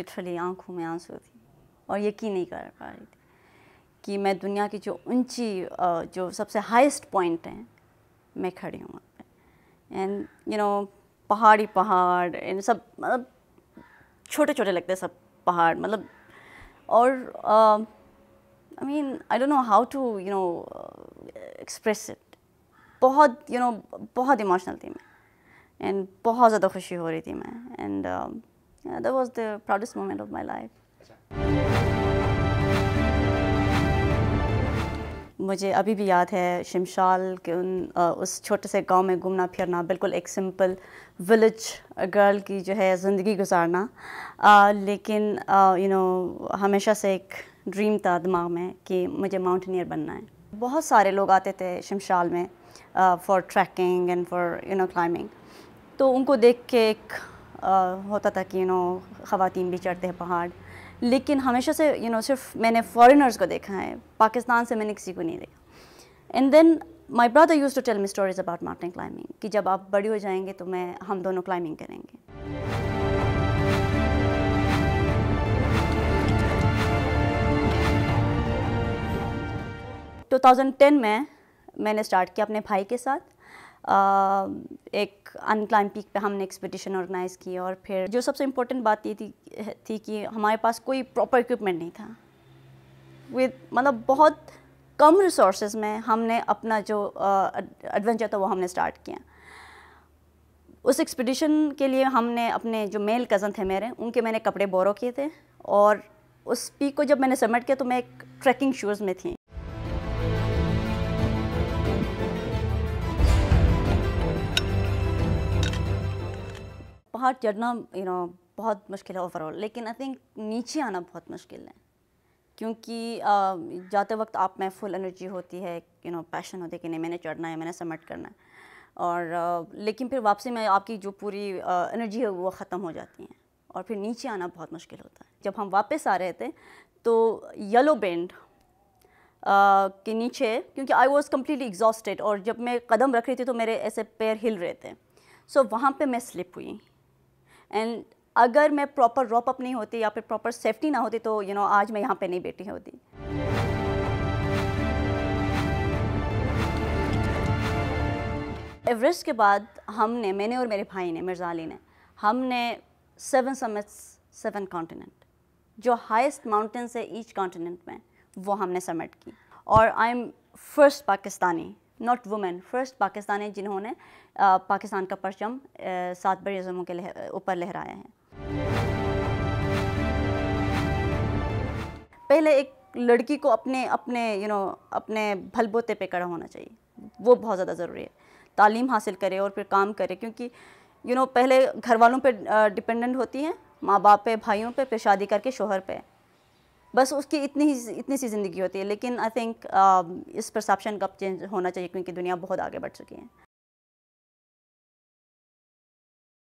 Literally आंखों में आंसू थी और यकीन नहीं कर पा रही थी कि मैं दुनिया की जो ऊंची जो सबसे हाईएस्ट पॉइंट है मैं खड़ी हूँ वहाँ पे। एंड पहाड़ इन सब मतलब छोटे छोटे लगते सब पहाड़ मतलब। और I mean I don't know how to express it. बहुत बहुत इमोशनल थी मैं एंड बहुत ज़्यादा खुशी हो रही थी मैं and that was the proudest moment of my life. मुझे अभी भी याद है शिमशाल के उस छोटे से गांव में घूमना फिरना, बिल्कुल एक सिंपल विलेज गर्ल की जो है ज़िंदगी गुजारना। लेकिन हमेशा से एक ड्रीम था दिमाग में कि मुझे माउंटेनियर बनना है। बहुत सारे लोग आते थे शिमशाल में for trekking and for climbing. तो उनको देख के एक होता था कि ख़वातीन भी चढ़ते हैं पहाड़। लेकिन हमेशा से सिर्फ मैंने फॉरेनर्स को देखा है, पाकिस्तान से मैंने किसी को नहीं देखा। And then my brother used to tell me stories about mountain climbing कि जब आप बड़ी हो जाएंगे तो हम दोनों क्लाइंबिंग करेंगे। 2010 में मैंने स्टार्ट किया अपने भाई के साथ। एक अनक्लाइम पीक पे हमने एक्सपीडिशन ऑर्गेनाइज़ की और फिर जो सबसे इम्पोर्टेंट बात ये थी कि हमारे पास कोई प्रॉपर इक्विपमेंट नहीं था। मतलब बहुत कम रिसोर्सेज में हमने अपना जो एडवेंचर था वो हमने स्टार्ट किया। उस एक्सपीडिशन के लिए हमने अपने जो मेल कज़न थे मेरे, उनके मैंने कपड़े बोरो किए थे और उस पीक को जब मैंने सबमिट किया तो मैं एक ट्रैकिंग शूज़ में थी। पहाड़ चढ़ना बहुत मुश्किल है ओवरऑल, लेकिन आई थिंक नीचे आना बहुत मुश्किल है क्योंकि जाते वक्त आप में फुल एनर्जी होती है, पैशन होती है कि नहीं मैंने चढ़ना है, मैंने सबमिट करना है। और लेकिन फिर वापसी में आपकी जो पूरी एनर्जी है वो ख़त्म हो जाती है और फिर नीचे आना बहुत मुश्किल होता है। जब हम वापस आ रहे थे तो येलो बेंड के नीचे, क्योंकि आई वॉज कम्प्लीटली एग्जॉस्टेड और जब मैं कदम रख रही थी तो मेरे ऐसे पैर हिल रहे थे। सो वहाँ पे मैं स्लिप हुई एंड अगर मैं प्रॉपर रॉप अप नहीं होती या फिर प्रॉपर सेफ्टी ना होती तो आज मैं यहाँ पे नहीं बैठी होती। एवरेस्ट के बाद मैंने और मेरे भाई ने, मिर्ज़ा अली ने, हमने 7 समिट्स 7 कॉन्टिनेंट, जो हाईएस्ट माउंटेन्स है ईच कॉन्टिनेंट में, वो हमने समिट की। और I am first Pakistani, not women, first Pakistani जिन्होंने पाकिस्तान का परचम 7 बड़े अज़मों के ऊपर लहराया है। पहले एक लड़की को अपने बलबूते पे खड़ा होना चाहिए, वो बहुत ज़्यादा ज़रूरी है। तालीम हासिल करे और फिर काम करे, क्योंकि पहले घर वालों पे डिपेंडेंट होती है, माँ बाप पे, भाइयों पे, फिर शादी करके शोहर पे, बस उसकी इतनी सी ज़िंदगी होती है। लेकिन आई थिंक इस परसेप्शन का चेंज होना चाहिए क्योंकि दुनिया बहुत आगे बढ़ चुकी है।